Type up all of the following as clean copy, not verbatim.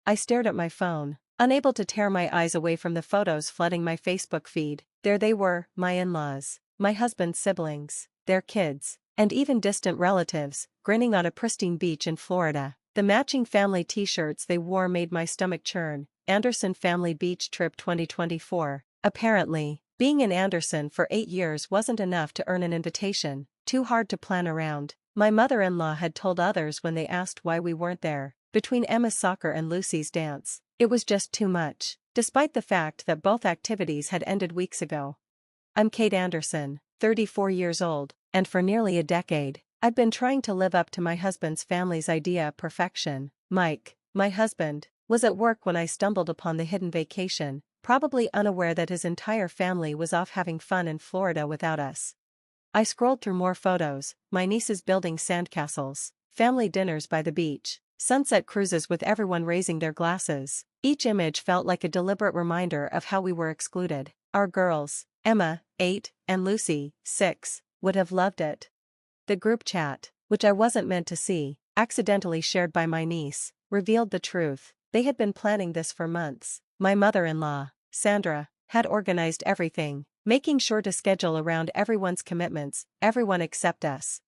I stared at my phone, unable to tear my eyes away from the photos flooding my Facebook feed. There they were, my in-laws, my husband's siblings, their kids, and even distant relatives, grinning on a pristine beach in Florida. The matching family t-shirts they wore made my stomach churn. Anderson Family Beach Trip 2024. Apparently, being in Anderson for 8 years wasn't enough to earn an invitation, too hard to plan around. My mother-in-law had told others when they asked why we weren't there. Between Emma's soccer and Lucy's dance, it was just too much, despite the fact that both activities had ended weeks ago. I'm Kate Anderson, 34 years old, and for nearly a decade, I'd been trying to live up to my husband's family's idea of perfection. Mike, my husband, was at work when I stumbled upon the hidden vacation, probably unaware that his entire family was off having fun in Florida without us. I scrolled through more photos, my nieces building sandcastles, family dinners by the beach, sunset cruises with everyone raising their glasses. Each image felt like a deliberate reminder of how we were excluded. Our girls, Emma, 8, and Lucy, 6, would have loved it. The group chat, which I wasn't meant to see, accidentally shared by my niece, revealed the truth. They had been planning this for months. My mother-in-law, Sandra, had organized everything, making sure to schedule around everyone's commitments, everyone except us.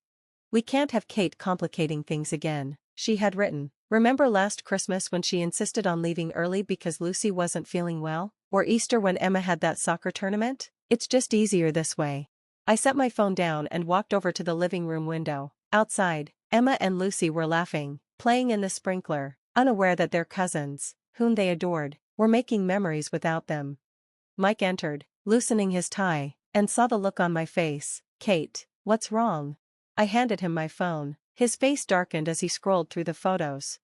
We can't have Kate complicating things again, she had written. Remember last Christmas when she insisted on leaving early because Lucy wasn't feeling well? Or Easter when Emma had that soccer tournament? It's just easier this way. I set my phone down and walked over to the living room window. Outside, Emma and Lucy were laughing, playing in the sprinkler, unaware that their cousins, whom they adored, were making memories without them. Mike entered, loosening his tie, and saw the look on my face. Kate, what's wrong? I handed him my phone. His face darkened as he scrolled through the photos.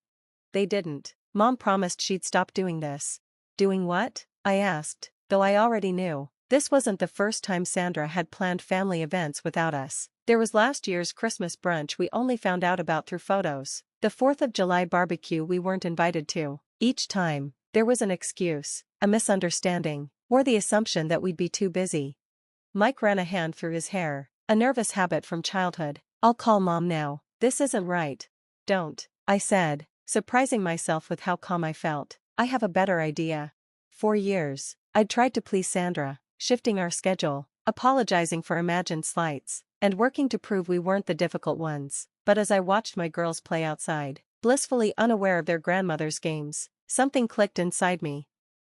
They didn't. Mom promised she'd stop doing this. Doing what? I asked, though I already knew. This wasn't the first time Sandra had planned family events without us. There was last year's Christmas brunch we only found out about through photos. The 4th of July barbecue we weren't invited to. Each time, there was an excuse, a misunderstanding, or the assumption that we'd be too busy. Mike ran a hand through his hair, a nervous habit from childhood. I'll call Mom now. This isn't right. Don't, I said, surprising myself with how calm I felt. I have a better idea. For years, I'd tried to please Sandra, shifting our schedule, apologizing for imagined slights, and working to prove we weren't the difficult ones. But as I watched my girls play outside, blissfully unaware of their grandmother's games, something clicked inside me.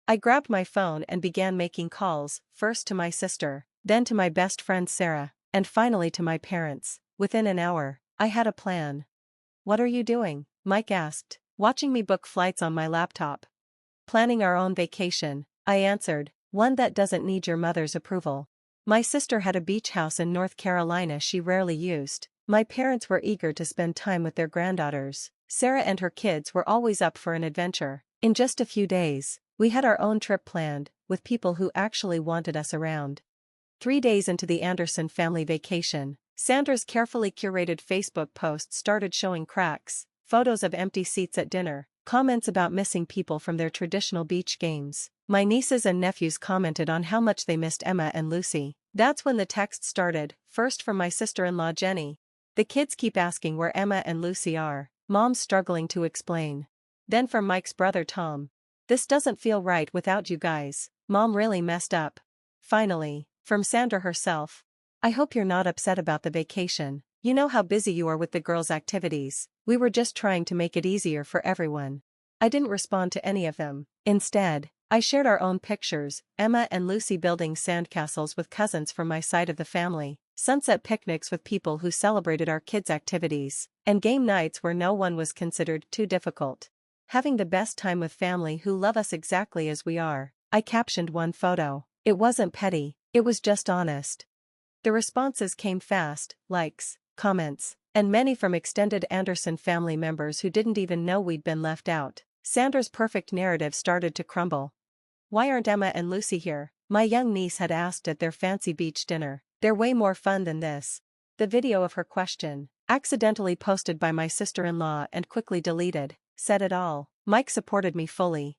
I grabbed my phone and began making calls, first to my sister, then to my best friend Sarah, and finally to my parents. Within an hour, I had a plan. What are you doing? Mike asked, watching me book flights on my laptop. Planning our own vacation, I answered, one that doesn't need your mother's approval. My sister had a beach house in North Carolina she rarely used. My parents were eager to spend time with their granddaughters. Sarah and her kids were always up for an adventure. In just a few days, we had our own trip planned, with people who actually wanted us around. 3 days into the Anderson family vacation, Sandra's carefully curated Facebook posts started showing cracks, photos of empty seats at dinner, comments about missing people from their traditional beach games. My nieces and nephews commented on how much they missed Emma and Lucy. That's when the text started, first from my sister-in-law Jenny. The kids keep asking where Emma and Lucy are, Mom's struggling to explain. Then from Mike's brother Tom. This doesn't feel right without you guys, Mom really messed up. Finally, from Sandra herself. I hope you're not upset about the vacation. You know how busy you are with the girls' activities. We were just trying to make it easier for everyone. I didn't respond to any of them. Instead, I shared our own pictures, Emma and Lucy building sandcastles with cousins from my side of the family, sunset picnics with people who celebrated our kids' activities, and game nights where no one was considered too difficult. Having the best time with family who love us exactly as we are. I captioned one photo. It wasn't petty, it was just honest. The responses came fast, likes, comments, and many from extended Anderson family members who didn't even know we'd been left out. Sandra's perfect narrative started to crumble. Why aren't Emma and Lucy here? My young niece had asked at their fancy beach dinner. They're way more fun than this. The video of her question, accidentally posted by my sister-in-law and quickly deleted, said it all. Mike supported me fully.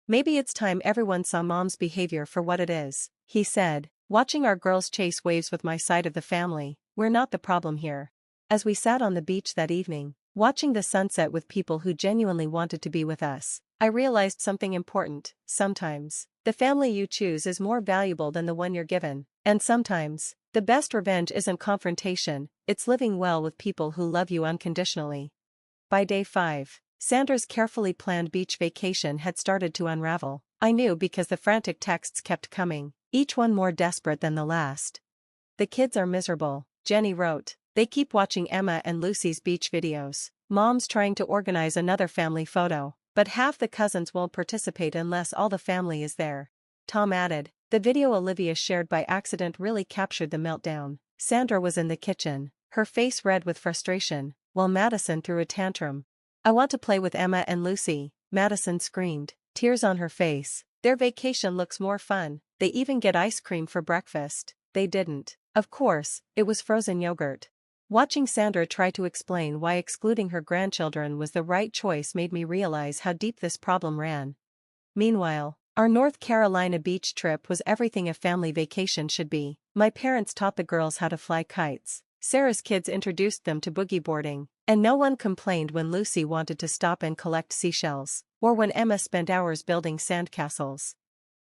Maybe it's time everyone saw Mom's behavior for what it is, he said, watching our girls chase waves with my side of the family. We're not the problem here. As we sat on the beach that evening, watching the sunset with people who genuinely wanted to be with us, I realized something important. Sometimes, the family you choose is more valuable than the one you're given. And sometimes, the best revenge isn't confrontation, it's living well with people who love you unconditionally. By day 5, Sandra's carefully planned beach vacation had started to unravel. I knew because the frantic texts kept coming, each one more desperate than the last. "The kids are miserable," Jenny wrote. "They keep watching Emma and Lucy's beach videos. Mom's trying to organize another family photo, but half the cousins won't participate unless all the family is there." Tom added, "The video Olivia shared by accident really captured the meltdown." Sandra was in the kitchen, her face red with frustration, while Madison threw a tantrum. "I want to play with Emma and Lucy," Madison screamed, tears on her face. "Their vacation looks more fun, they even get ice cream for breakfast." They didn't. Of course, it was frozen yogurt. Watching Sandra try to explain why excluding her grandchildren was the right choice made me realize how deep this problem ran. Meanwhile, our North Carolina beach trip was everything a family vacation should be. My parents taught the girls how to fly kites. Sarah's kids introduced them to boogie boarding, and no one complained when Lucy wanted to stop and collect seashells, or when Emma spent hours building sandcastles.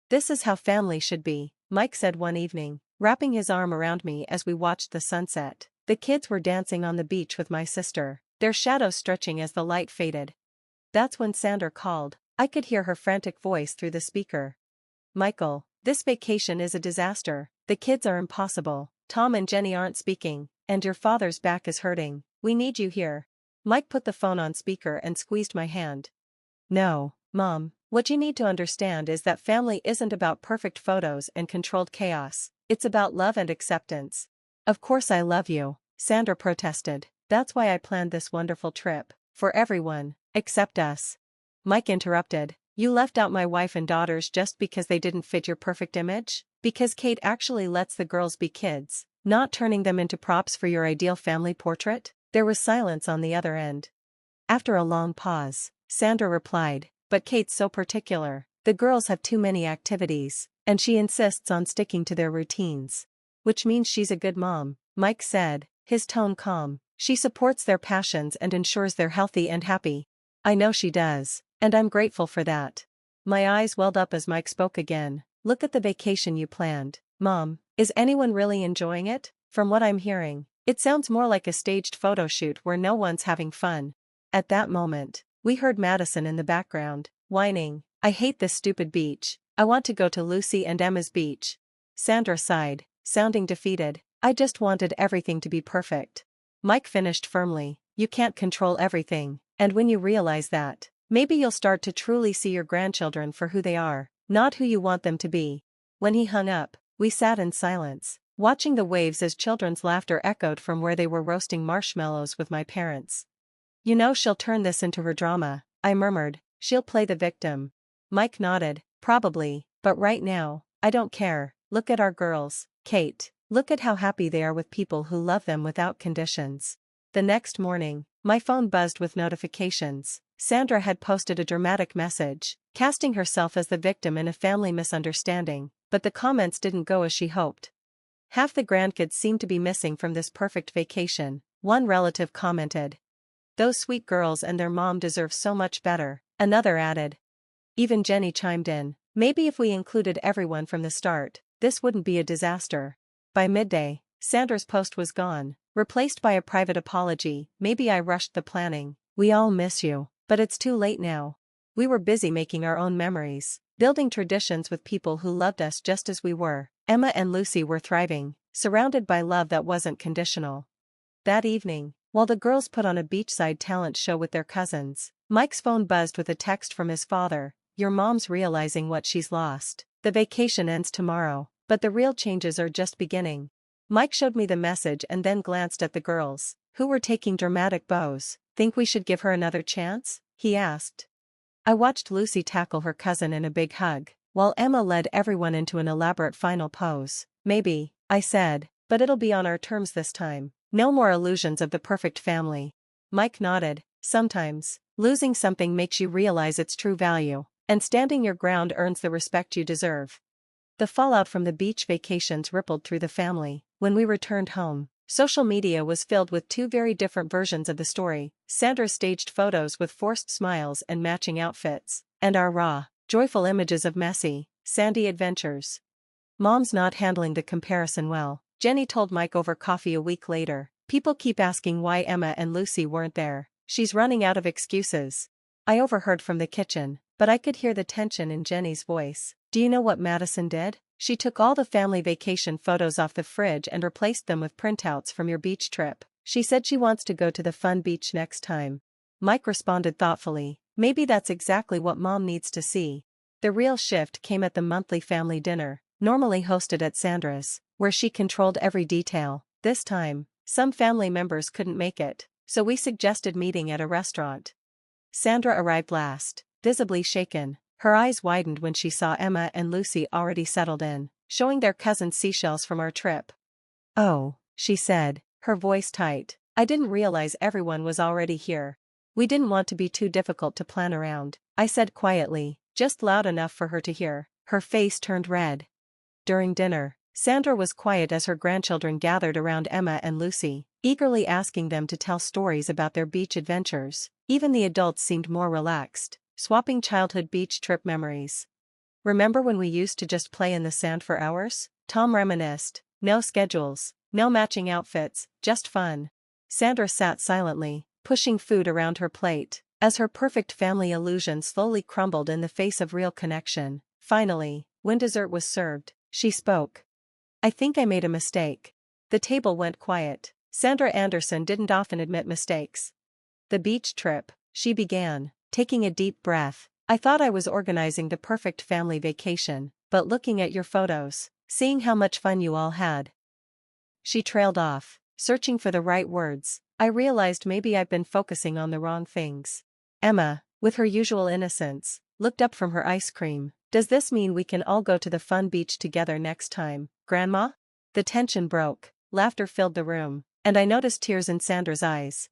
"This is how family should be," Mike said one evening, wrapping his arm around me as we watched the sunset. The kids were dancing on the beach with my sister, their shadows stretching as the light faded. That's when Sandra called. I could hear her frantic voice through the speaker. "Michael, this vacation is a disaster. The kids are impossible. Tom and Jenny aren't speaking, and your father's back is hurting. We need you here." Mike put the phone on speaker and squeezed my hand. "No, Mom, what you need to understand is that family isn't about perfect photos and controlled chaos. It's about love and acceptance." "Of course I love you," Sandra protested. "That's why I planned this wonderful trip. For everyone, except us." Mike interrupted. "You left out my wife and daughters just because they didn't fit your perfect image? Because Kate actually lets the girls be kids, not turning them into props for your ideal family portrait?" There was silence on the other end. After a long pause, Sandra replied, "But Kate's so particular. The girls have too many activities, and she insists on sticking to their routines." "Which means she's a good mom," Mike said, his tone calm. "She supports their passions and ensures they're healthy and happy." "I know she does, and I'm grateful for that." My eyes welled up as Mike spoke again. "Look at the vacation you planned. Mom, is anyone really enjoying it? From what I'm hearing, it sounds more like a staged photo shoot where no one's having fun." At that moment, we heard Madison in the background, whining, "I hate this stupid beach. I want to go to Lucy and Emma's beach." Sandra sighed, sounding defeated. "I just wanted everything to be perfect." Mike finished firmly, "You can't control everything, and when you realize that, maybe you'll start to truly see your grandchildren for who they are, not who you want them to be." When he hung up, we sat in silence, watching the waves as children's laughter echoed from where they were roasting marshmallows with my parents. "You know she'll turn this into her drama," I murmured. "She'll play the victim." Mike nodded, "Probably, but right now, I don't care. Look at our girls, Kate. Look at how happy they are with people who love them without conditions." The next morning, my phone buzzed with notifications. Sandra had posted a dramatic message, casting herself as the victim in a family misunderstanding, but the comments didn't go as she hoped. "Half the grandkids seem to be missing from this perfect vacation," one relative commented. "Those sweet girls and their mom deserve so much better," another added. Even Jenny chimed in, "Maybe if we included everyone from the start, this wouldn't be a disaster." By midday, Sandra's post was gone, replaced by a private apology. "Maybe I rushed the planning. We all miss you, but it's too late now." We were busy making our own memories, building traditions with people who loved us just as we were. Emma and Lucy were thriving, surrounded by love that wasn't conditional. That evening, while the girls put on a beachside talent show with their cousins, Mike's phone buzzed with a text from his father. "Your mom's realizing what she's lost. The vacation ends tomorrow, but the real changes are just beginning." Mike showed me the message and then glanced at the girls, who were taking dramatic bows. "Think we should give her another chance?" he asked. I watched Lucy tackle her cousin in a big hug, while Emma led everyone into an elaborate final pose. "Maybe," I said, "but it'll be on our terms this time. No more illusions of the perfect family." Mike nodded. "Sometimes, losing something makes you realize its true value, and standing your ground earns the respect you deserve." The fallout from the beach vacations rippled through the family. When we returned home, social media was filled with two very different versions of the story. Sandra's staged photos with forced smiles and matching outfits, and our raw, joyful images of messy, sandy adventures. Mom's not handling the comparison well, Jenny told Mike over coffee a week later. People keep asking why Emma and Lucy weren't there. She's running out of excuses. I overheard from the kitchen, but I could hear the tension in Jenny's voice. Do you know what Madison did? She took all the family vacation photos off the fridge and replaced them with printouts from your beach trip. She said she wants to go to the fun beach next time. Mike responded thoughtfully, maybe that's exactly what Mom needs to see. The real shift came at the monthly family dinner, normally hosted at Sandra's, where she controlled every detail. This time, some family members couldn't make it, so we suggested meeting at a restaurant. Sandra arrived last, visibly shaken. Her eyes widened when she saw Emma and Lucy already settled in, showing their cousins seashells from our trip. "Oh," she said, her voice tight, "I didn't realize everyone was already here." "We didn't want to be too difficult to plan around," I said quietly, just loud enough for her to hear. Her face turned red. During dinner, Sandra was quiet as her grandchildren gathered around Emma and Lucy, eagerly asking them to tell stories about their beach adventures. Even the adults seemed more relaxed, swapping childhood beach trip memories. "Remember when we used to just play in the sand for hours?" Tom reminisced. "No schedules, no matching outfits, just fun." Sandra sat silently, pushing food around her plate, as her perfect family illusion slowly crumbled in the face of real connection. Finally, when dessert was served, she spoke. "I think I made a mistake." The table went quiet. Sandra Anderson didn't often admit mistakes. "The beach trip," she began, taking a deep breath. "I thought I was organizing the perfect family vacation, but looking at your photos, seeing how much fun you all had." She trailed off, searching for the right words. I realized maybe I'd been focusing on the wrong things. Emma, with her usual innocence, looked up from her ice cream. "Does this mean we can all go to the fun beach together next time, Grandma?" The tension broke, laughter filled the room, and I noticed tears in Sandra's eyes.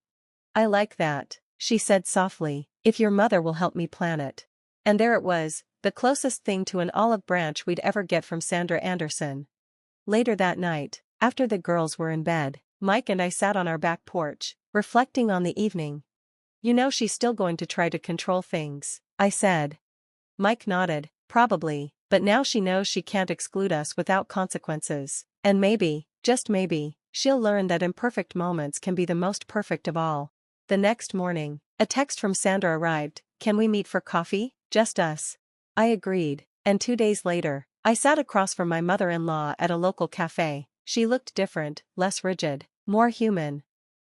"I like that," she said softly, "if your mother will help me plan it." And there it was, the closest thing to an olive branch we'd ever get from Sandra Anderson. Later that night, after the girls were in bed, Mike and I sat on our back porch, reflecting on the evening. "You know she's still going to try to control things," I said. Mike nodded, "Probably, but now she knows she can't exclude us without consequences. And maybe, just maybe, she'll learn that imperfect moments can be the most perfect of all." The next morning, a text from Sandra arrived. "Can we meet for coffee? Just us." I agreed, and 2 days later, I sat across from my mother-in-law at a local cafe. She looked different, less rigid, more human.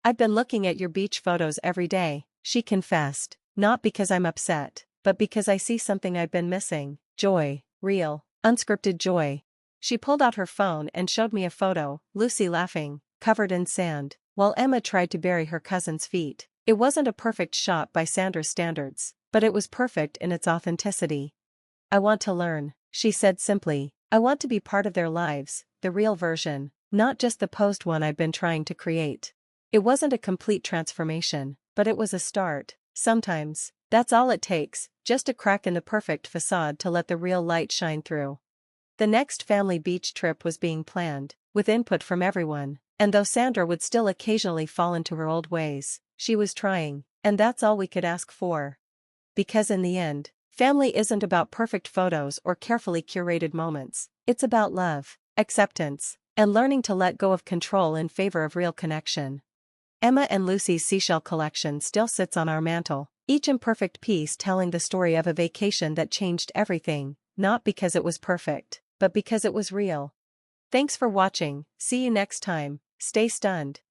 "I've been looking at your beach photos every day," she confessed, "not because I'm upset, but because I see something I've been missing. Joy, real, unscripted joy." She pulled out her phone and showed me a photo, Lucy laughing, covered in sand, while Emma tried to bury her cousin's feet. It wasn't a perfect shot by Sandra's standards, but it was perfect in its authenticity. "I want to learn," she said simply. "I want to be part of their lives, the real version, not just the posed one I've been trying to create." It wasn't a complete transformation, but it was a start. Sometimes, that's all it takes, just a crack in the perfect facade to let the real light shine through. The next family beach trip was being planned, with input from everyone, and though Sandra would still occasionally fall into her old ways, she was trying, and that's all we could ask for. Because in the end, family isn't about perfect photos or carefully curated moments, it's about love, acceptance, and learning to let go of control in favor of real connection. Emma and Lucy's seashell collection still sits on our mantle, each imperfect piece telling the story of a vacation that changed everything, not because it was perfect, but because it was real. Thanks for watching, see you next time, stay stunned.